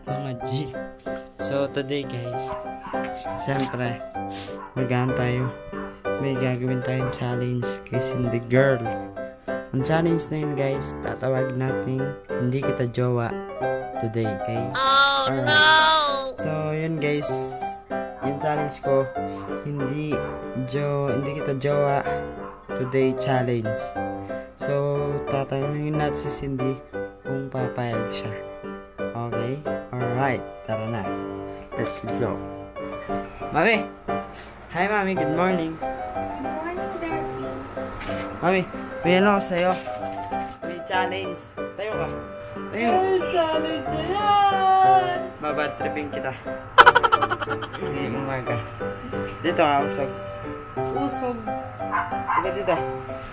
Mga G. So today guys, siyempre magano tayo. May gagawin tayong challenge kay Cindy Girl. Ang challenge na yun guys, tatawag natin hindi kita jowa today, okay? Oh no! So yun guys, yung challenge ko, hindi kita jowa today challenge. So tatanungin natin si Cindy kung papayag siya. Okay? Alright, tara na. Let's go. Mami! Hi Mami, good morning. Good morning, Daddy. Mami, may ano ako sa'yo. May challenge. Tayo ka. Tayo. Ay, challenge na yan! Babad tripping kita. Ngayong umaga. Dito ka, usog. Usog. Sige dito.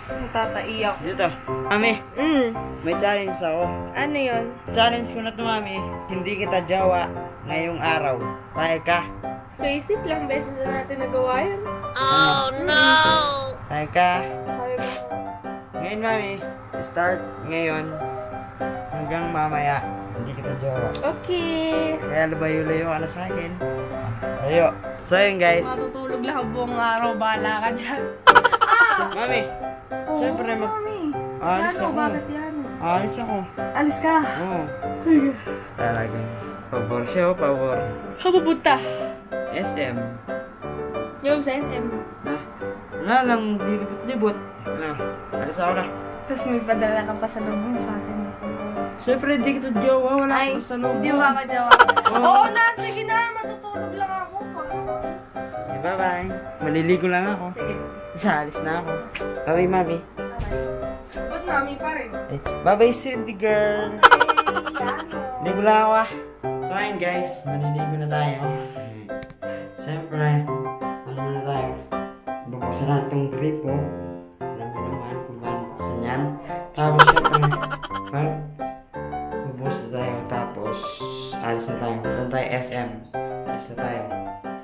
Natataiyak. Dito. Mami, may challenge ako. Ano yun? Challenge ko na to Mami. Hindi kita jowa ngayong araw. Payag ka. Basic lang beses na natin nagawa yun. Oh no! Payag ka. Ayaw ko. Ngayon Mami, start ngayon hanggang mamaya. Hindi kita jowa. Okay. Kaya labayo-layo ka na sa akin. Layo. So yun guys. Matutulog lang ang buong araw. Bahala ka dyan. Mami, Oh, siyempre Mami. alis Ano? ako. Bakit yan? Alis ako. Alis ka. Oo. Talagang. Pabor siya o pabor. Saan pupunta? SM. Yung sa SM. Wala lang, libot-libot. Alis ako na. Tapos may padala ka pa sa lubong sa akin. Siyempre, di kita jowa. Wala Ay, akong sa loob. di ba ka jawa? Oo na, sige na. Matutulog lang ako. Okay, bye-bye. Maliligo lang ako. Sige. Alis na ako. Bye-bye, Mami. Ba't Mami pa rin? Bye-bye, Cindy Girl. Ligo lang ako ah. So ayun guys, maliligo na tayo. Siyempre, ano muna tayo? Bubuksan natin itong grip ko. Alam ko naman kung paano buksan yan. Tapos siyempre, bubuksan na tayo. Tapos, alis na tayo. Punta tayo SM. Alis na tayo.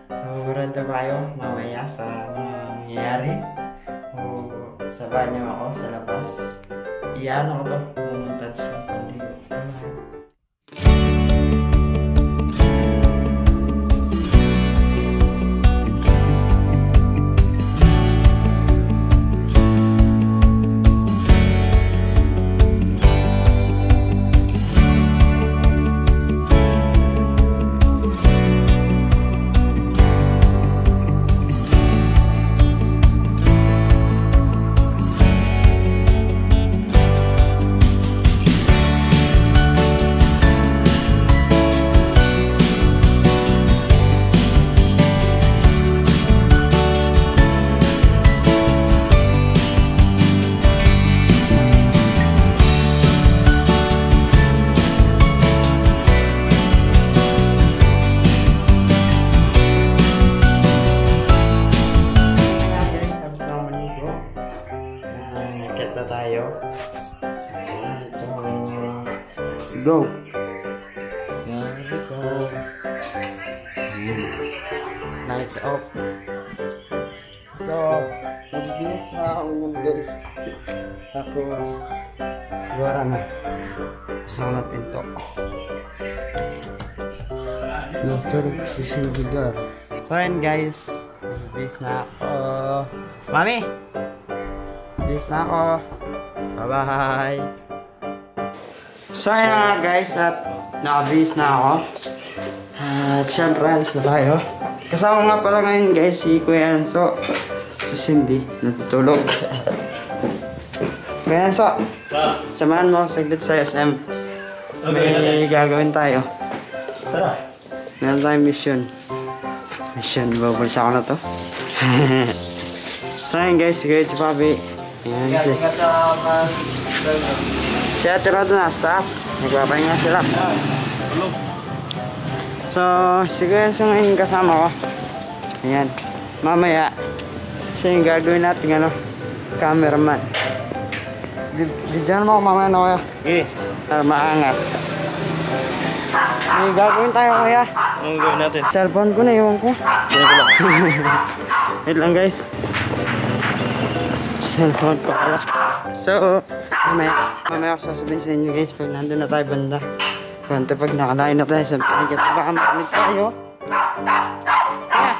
So, guranda tayo mamaya sa mga nangyayari. O sa banyo ako sa labas. Iyan ako to. Pumunta siya. Pandigo. Let's go. There we go. Lights off. So, magbibilis pa ako ng guys. Tapos, luwara na. Gusto ko na pinto. Nagtulog si Cindy Girl. So, ayun guys. Magbibilis na ako. Mami! Magbibilis na ako. Bye-bye! So ayun na guys, at nakabihis na ako. At syempre, alis na tayo. Kasama nga pala ngayon guys si Kuya Enzo. Si Cindy, natutulog. Kuya Enzo, samahan mo saglit sa SM. May gagawin tayo. Tara. Meron tayong mission. Babulsa ko na to. So ayun guys, si Kuya Papi. Ayan si... Si Ate Rodo nasa taas. Nagpapahinga sila. So, siguro yung ngayon kasama ko. Ayan. Mamaya, siya yung gagawin natin, cameraman. Bidyan mo ako mamaya na kuya. Okay. Maangas. May gagawin tayo kuya. Anong gawin natin? Cellphone ko na, iwan ko. Wait lang guys. Cellphone ko pala. So, mamaya ako sasabihin sa inyo guys pag nandun na tayo banda. konti pag nakalain na tayo. Siyempre kasi baka makamit tayo. Kaya,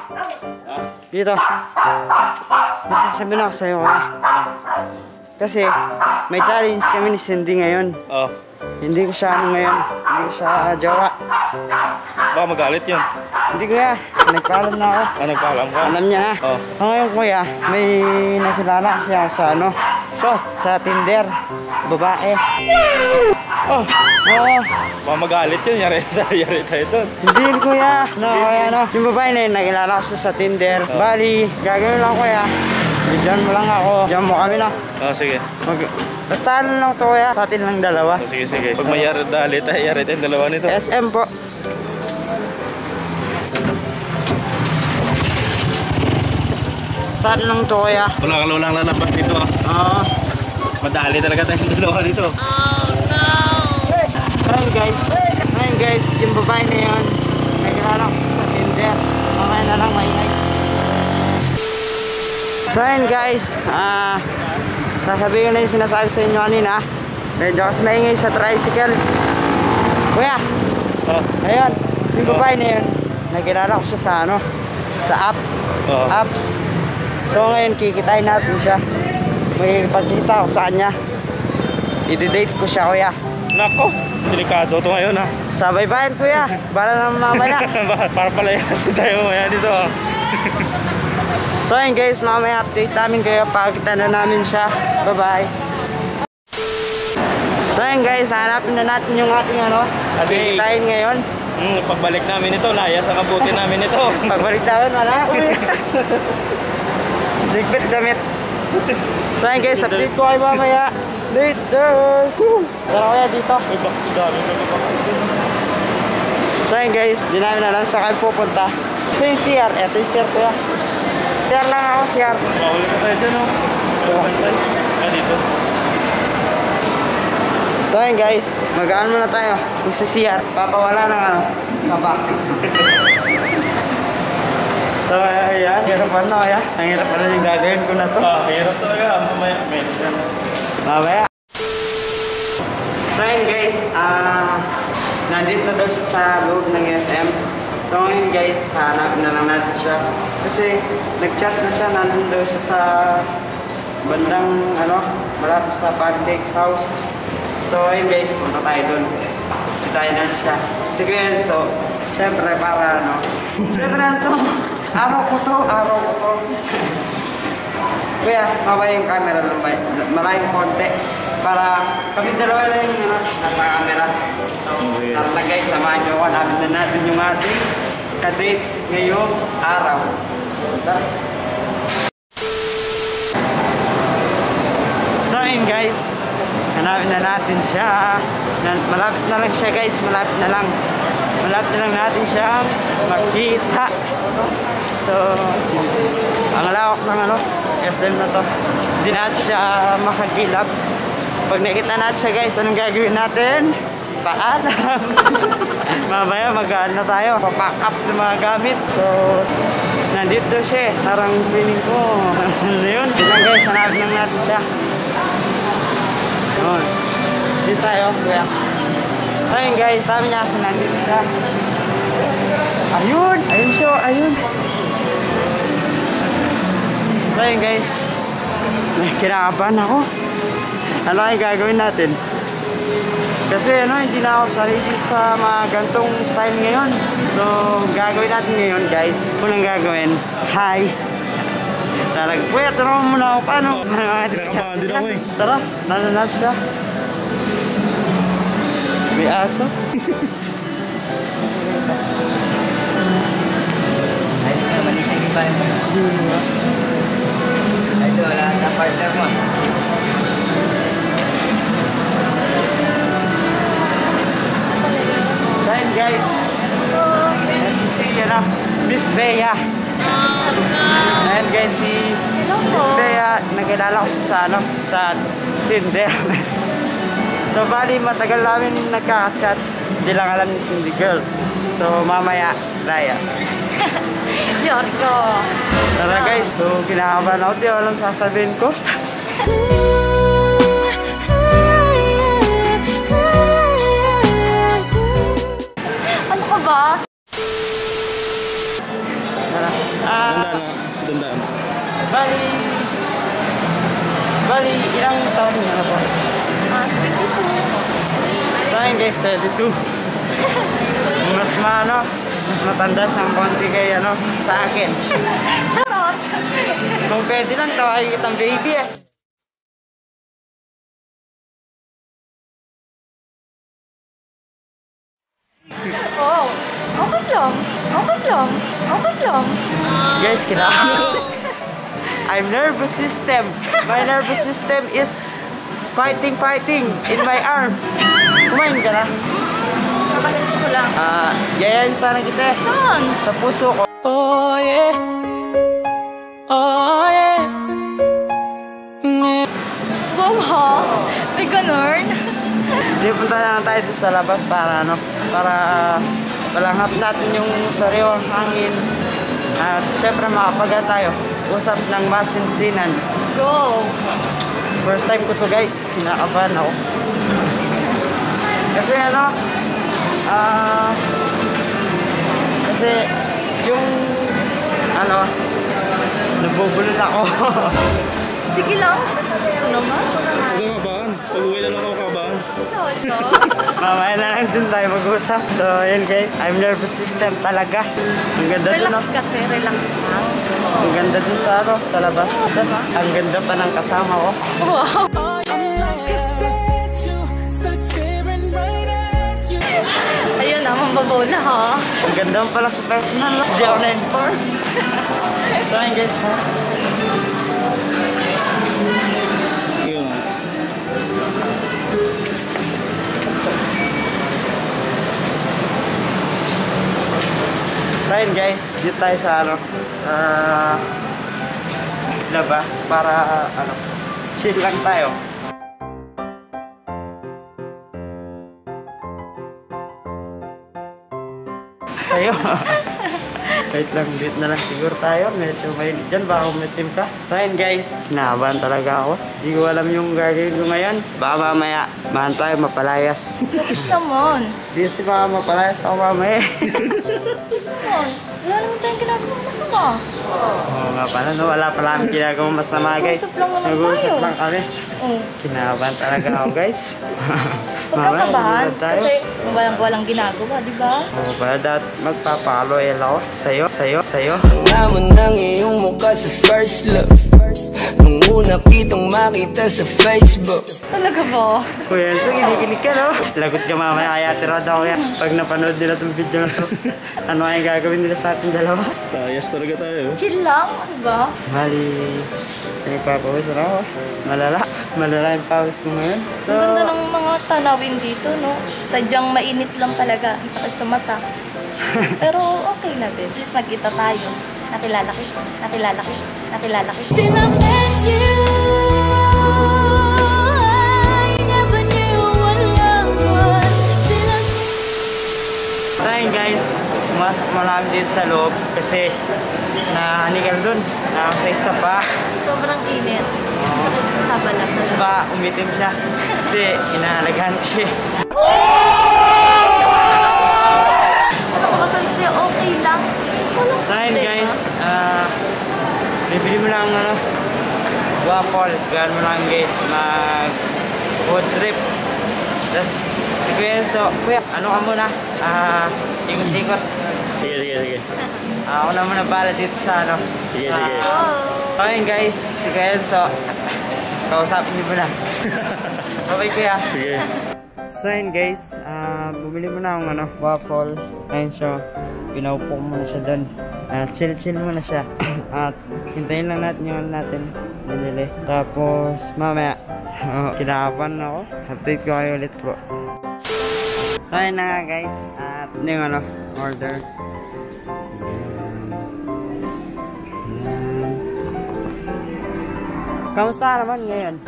dito. Sabihin ako sa'yo kasi may challenge kami ni Cindy ngayon. Oh. Hindi ko siya ngayon. Hindi ko siya jowa. Baka magalit yun. Hindi kuya. Nagpaalam na ako. Ah, nagpaalam ka? Alam niya na. Oh. Ngayon kuya, may nakilala kasi ako sa sa Tinder. Babae. Oh. Oo. Baka magalit yun. Yari tayo doon. Hindi kuya. Yung babae na yun, nakilala ko sa Tinder. Bali, gagawin lang kuya. Diyan mo lang ako. Diyan mo kami na. Oh, sige. Basta ano lang to kuya. Sa atin lang dalawa. Oh, sige. Pag may yari tayong dalawa nito. SM po. Sa atin lang to kuya. Wala ka lang lalabas dito ah. Oo. Madali talaga tayong dalawa dito. Oh no! Ngayon guys, yung babae na yun, nakilala ko sa Tinder. Mamaya na lang maingay. So ayun guys, sasabihin ko na yung sinasabi sa inyo kanina. Medyo kasi maingay sa tricycle. Kuya, ayun, yung babae na yun, nakilala ko siya sa sa apps. So ngayon kikitain natin siya. May pagkita ko sa kanya. I-date ko siya kuya. Nako, delikado to ngayon ha. Sabay bayan kuya, bala naman mamaya. Para palayasin tayo mamaya dito ha. So ayun guys, mamaya update namin kayo. Pagkita na namin siya. Bye bye. So ayun guys, hanapin na natin yung ating kikitain ngayon. Pagbalik namin ito, layas ang abutin namin ito. Pagbalik namin, wala ako eh. Ligpit damit. So ayun guys, update ko kayo mamaya. Later! Tara kaya dito. So ayun guys, di namin alam sa kayo pupunta. So yung CR, eto yung CR kuya. CR lang ako, CR. Bawal ka tayo dyan dito. So ayun guys, magaan muna tayo. Yung sa CR, papawala ng kaba. So ayan, hirapan na kaya. Ang hirap pala yung gagawin ko na to. Hirap talaga. Mamaya. So ayun guys, nandito na daw siya sa loob ng SM. So ngayon guys, hanapin na lang natin siya. Kasi nag-chat na siya, nandun daw siya sa bandang malapit sa pancake house. So ayun guys, punta tayo doon. Puntahin na siya. Sige, so syempre para syempre araw ko to. Kuya, mabay yung camera lang ba? Malayong konti. Para kami dalawa lang yung nasa camera. So, tara guys, samahan nyo. Hanapin na natin yung ating kadate ngayong araw. Tara. So, ayun guys. Hanapin na natin siya. Malapit na lang siya guys. Malapit na lang natin siyang makita. So, ang lawak ng SM na to. Hindi natin siya makagilap. Pag nakita natin siya guys, anong gagawin natin? Paalam! Mamaya magaan na tayo. Pa-pack up ng mga gamit. So, nandito siya. Parang feeling ko. Saan na yun? Tignan guys, hanapin lang natin siya. Yun. Dito tayo, kuya. Ayun guys, sabi niya kasi nandito siya. Ayun! Ayun siya, ayun! So ayun guys, kinakabahan ako. Ano kaya gagawin natin? Kasi hindi na ako sarili sa mga gantong style ngayon. So gagawin natin ngayon guys, unang gagawin, hi! Talaga, kuya, tara mo muna ako. Paano? Tara, nalanat siya. May aso. Ito, wala na partner mo. Dahil guys, Miss Bea. Dahil guys, si Miss Bea, nakilala ko siya sa Tinder. So bali, matagal namin nagkaka-chat. Hindi lang alam ni Cindy Girl. So mamaya, layas. Yorko. Tara guys, so kinakabahan ako. Di walang sasabihin ko. ha? Tara. Dandaan na. Dandaan. Bali, ilang taon niya na po? 22. Sa akin guys, 32. Mas matanda siyang konti kay sa akin. Charot! Kung pwede lang, tawagin kitang baby eh. Oh, okay lang. Guys, I'm nervous system. My nervous system is fighting in my arms. Kumain ka na? Kakalis ko lang. Yayain sana kita eh. Saan? Sa puso ko. Oh yeah, oh yeah. Wow ha? May ganun? Hindi, punta na lang tayo sa labas para malanghap natin yung sariwang hangin. At syempre makapaga tayo. Usap ng masinsinan. Go! First time ko to guys. Kinakabahan ako. Kasi kasi yung nabubulol ako. Sige lang. Ito naman. Huwag kang kabahan. Pag-uwi na lang ako kabahan. Mamaya na lang dun tayo mag-usap. So yun guys, I'm nervous system talaga. Ang ganda dun Relax kasi, relax lang. Ang ganda dun sa labas. Tapos ang ganda pa ng kasama ko. Wow! Ayun na, mambabaw na ha. Ang ganda pala sa personal. Hindi ako na-inform. So yun guys, Yun. So yun guys, dito tayo sa sa labas para chill lang tayo. Sa'yo. Wait lang, dito na lang siguro tayo. Medyo mainit dyan, baka umitim ka. So yun guys, kinakabahan talaga ako. Hindi ko alam yung gagawin ko ngayon. Baka mamaya, mahan tayo mapalayas. Bakit naman? Hindi kasi baka mapalayas ako mamaya. Wala naman tayong ginagawa masama. Oo nga pala, no? Wala pala kami ginagawang masama guys. Nag-uusap lang naman Nag-uusap tayo. lang kami. Oh. Kinakabahan talaga ako guys. Pagkakabahan, magulat tayo. kasi walang ginagawa, di ba? Oo pala, dapat magpapakaloyal ako sa'yo. Naman ng iyong mukha sa first look nung una kitang makita sa Facebook. Talaga ba? Kuya Enzo, kinikinig ka no? Lagot ka mamaya kaya tirad ako yan. Pag napanood nila itong video na to, ano kaya gagawin nila sa ating dalawa? Tayas talaga tayo. Chill lang, di ba? Mali, nagpapawis na ako. Malala yung pawis ko ngayon. So, Ang ganda ng mga tanawin dito, no? Sadyang mainit lang talaga. Ang sakit sa mata. Pero okay na din. At least nagkita tayo. Nakilala kita. Till I met you, I never knew what love was. Till I so yun guys, pumasok mo namin dito sa loob kasi nahanigal dun. Nakasait sa pa. Sobrang init. Sakit sa balat. Sa pa, umitim siya. Kasi inahalagahan ko siya. Ano ko masabi sa'yo? Okay lang. Walang So yun problema. guys, bibili mo lang waffle. Gawin mo lang guys, mag food trip. Tapos si Kuya Enzo, Kuya, ano ka muna? Ikot-ikot. Sige. Ako na muna para dito sa Sige. So yun guys, si Kuya Enzo, kausapin niyo muna. Bye Kuya. Sige. So yun guys, bumili mo na ang waffle. Ayun siya, pinaupo mo na siya doon. Chill muna siya. At hintayin lang natin yung natin binili. Tapos mamaya, kinakabahan ako. Update ko kayo ulit po. So yun na nga guys, at yung order. Kamusta naman ngayon?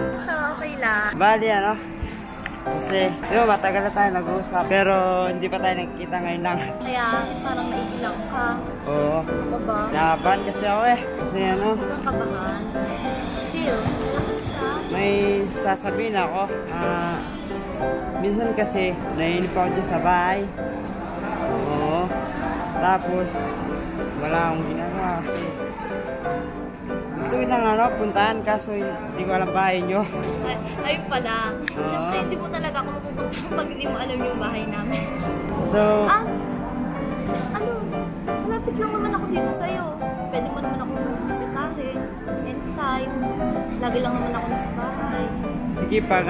Okay lang. Bali kasi, matagal na tayo nag-uusap. Pero hindi pa tayo nagkita ngayon lang. Kaya parang naiilang ka. Oo. Ano ba? Nakabahan kasi ako eh. Kasi Huwag kang kabahan. Chill. Relax ka. may sasabihin ako. Minsan kasi, naiinip ako dyan sa bahay. Oo. Tapos, wala akong ginagawa kasi gusto ko nang puntahan kaso hindi ko alam bahay nyo. Ay pala. Siyempre, hindi mo talaga ako mapupunta pag hindi mo alam yung bahay namin. So, Malapit lang naman ako dito sa'yo. Pwede mo naman ako bisitahin. Anytime. Lagi lang naman ako nasa bahay. sige pag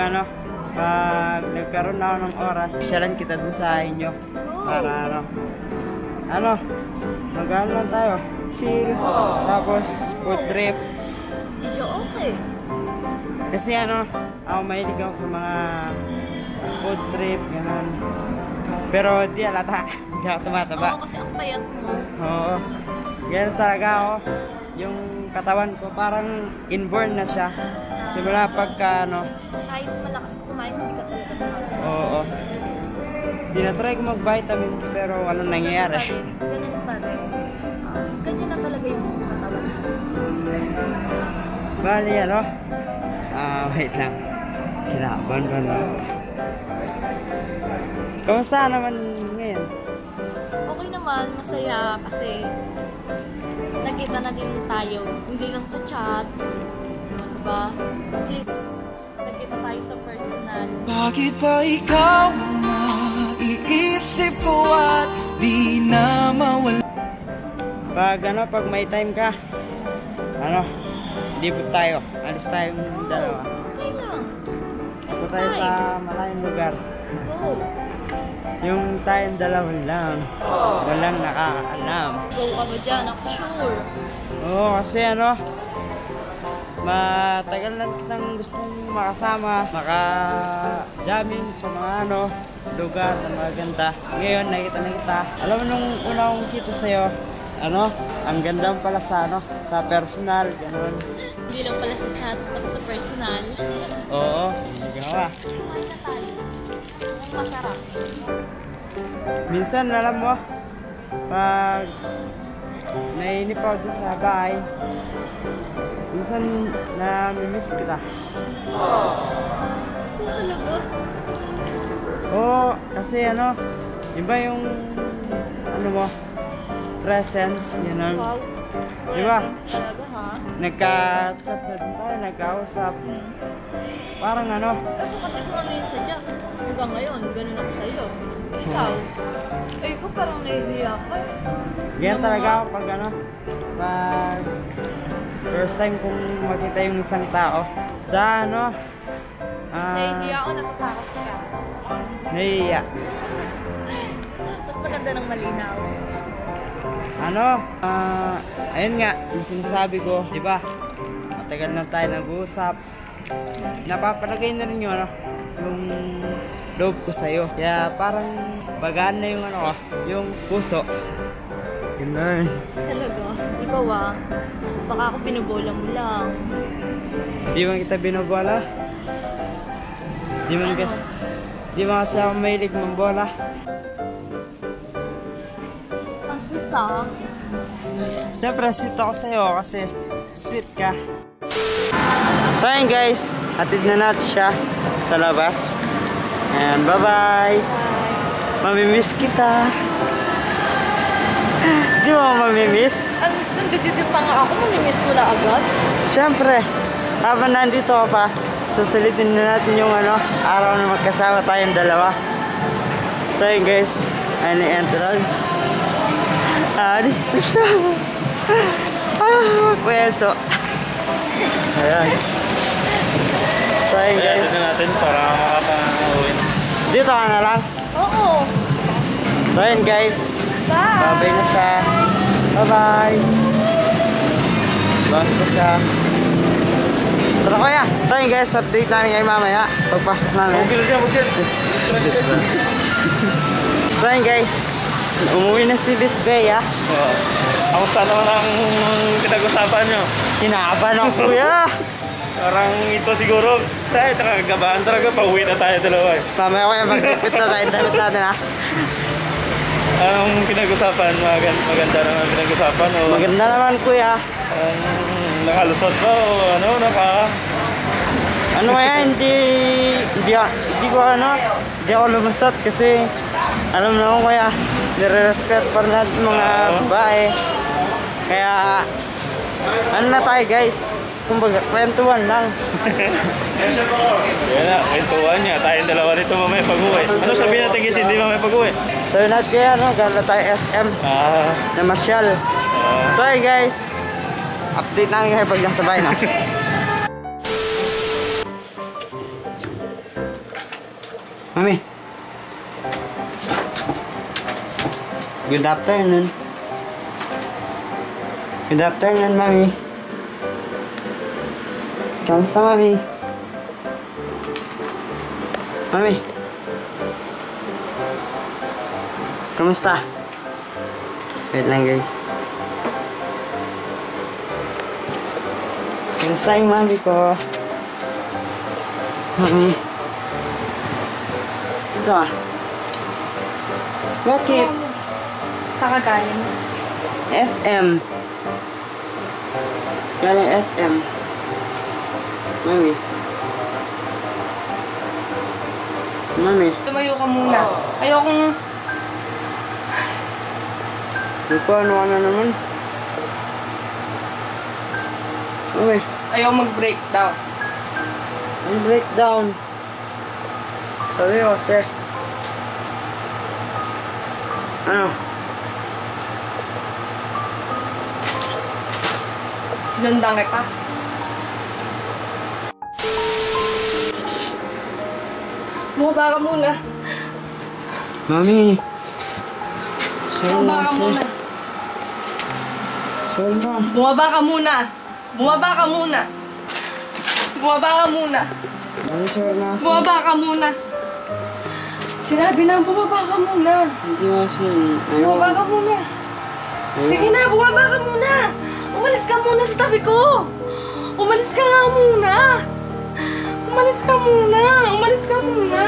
nagkaroon na ako ng oras, syalan kita dun sa inyo. Para mag-ano lang tayo. Chill. Tapos, food trip. Medyo okay. Kasi ako mahilig ako sa mga food trip, gano'n. Pero di alata, hindi ako tumataba. Oo, kasi ang payat mo. Oo. Ganun talaga ako. Yung katawan ko parang inborn na siya. Simula pagka Kahit malakas kumain, hindi ka talaga tumataba. Oo. Tinatry ko mag-vitamins pero walang nangyayari. Ganun pa rin. Ganyan na talaga yung katawan mo. Bali wait lang. Kinaban ko na. Kamusta naman ngayon? Okay naman, masaya kasi nagkita na din tayo. Hindi lang sa chat. Diba? At least, nagkita tayo sa personal. Bakit ba ikaw na iisip ko at di na mawala? Pag may time ka, libot tayo. Alis tayong dalawa. Okay lang. Punta tayo sa malayong lugar. Go. Yung tayong dalawa lang. Walang nakakaalam. Go ka ba dyan? Ako sure. Oo, kasi matagal na kitang gustong makasama, maka-jamming sa mga lugar na maganda. Ngayon, nakita na kita. Alam mo, nung una kong kita sa'yo, ang ganda mo pala sa personal, gano'n. Hindi lang pala sa chat, pati sa personal. Oo, hindi gawa. Kumain na tayo. Ang masarap. Minsan, alam mo, pag nainip ako dyan sa bahay, minsan namimiss kita. Talaga? Oo, kasi iba yung presence, gano'n. Wow. Diba? Talaga ha? Nagka-chat na din tayo, nagka-usap. Parang Ako kasi kung ano yun sadya. Hanggang ngayon, ganun ako sa'yo. Ikaw? Ay, ko parang nahihiya ka eh. ganyan talaga ako pag first time kong makita yung isang tao. Tsaka Nahihiya ako, natatakot ka. nahihiya. Mas maganda ng malinaw. Ayun nga, yung sinasabi ko, di ba? Matagal na tayo nag-uusap. Napapalagay na rin yung yung loob ko sa'yo. Kaya parang bagaan na yung yung puso. Ganun. Talaga? Ikaw baka ako pinubola mo lang. Di man kita binobola? Di man kasi ako mahilig mambola. Ang sweet ka. Siyempre, sweet ako sa'yo kasi sweet ka. So ayun guys, hatid na natin siya sa labas. And bye-bye! Mamimiss kita! Di mo mamimiss? Nandito pa nga ako, mamimiss mo na agad. Siyempre, habang nandito ka pa, susulitin na natin yung araw na magkasama tayong dalawa. So ayun guys, ayun yung entrance. Alis na siya. Pweso. Ayan. So ayun guys. Kaya natin para makaka-uwin. Dito ka na lang. Oo. So ayun guys. Bye! Babay na siya. Bye-bye. Bye na siya. Tara kuya. So ayun guys, update namin ngayon mamaya. Pagpasok namin. Bukil. So ayun guys, umuwi na si Miss Bea. Kamusta naman ang pinag-usapan nyo? Kinakabahan ako kuya. Parang ito siguro, tayo kagabahan talaga, pauwi na tayo dalawa eh. Mamaya kuya, magkupit na tayo. Damit natin ha. Anong pinag-usapan? Maganda naman pinag-usapan o Maganda naman kuya. nakalusot ba o Ano kaya, hindi ako lumusot kasi alam na ko kuya. nire-respect pa rin natin mga babae. Kaya, ano na tayo guys? Kumbaga, kwentuhan lang. Yan na, kwentuhan niya. Tayong dalawa nito mamaya pag-uwi. Ano sabihin natin kasi hindi mamaya pag-uwi? So yun natin kaya, no? Gala tayo SM na masyal. So hey guys, update namin kayo pag nasa bahay, no? Mami. Good afternoon. Good afternoon, Mami. Kamusta, Mami? Mami. Kamusta? Wait lang, guys. Kamusta yung Mami ko? Mami. Ito ah. Bakit? Saka galing. SM. Galing SM. Mami. Mami. Tumayo ka muna. Ayokong... Ano na naman? Mami. Ayokong mag-breakdown. Ang breakdown. Sabi ko kasi. Ano? Sinundang kita. Bumaba ka muna. Mami. Sorry Bumaba na ka muna. Sorry na. Bumaba ka muna. Bumaba ka muna. Bumaba ka muna. Mami, sorry na. Bumaba ka muna. Sinabi na, bumaba ka muna. Hindi kasi. Bumaba ka muna. Sige na, bumaba ka muna. Umalis ka muna sa tabi ko. Umalis ka nga muna. Umalis ka muna. Umalis ka muna.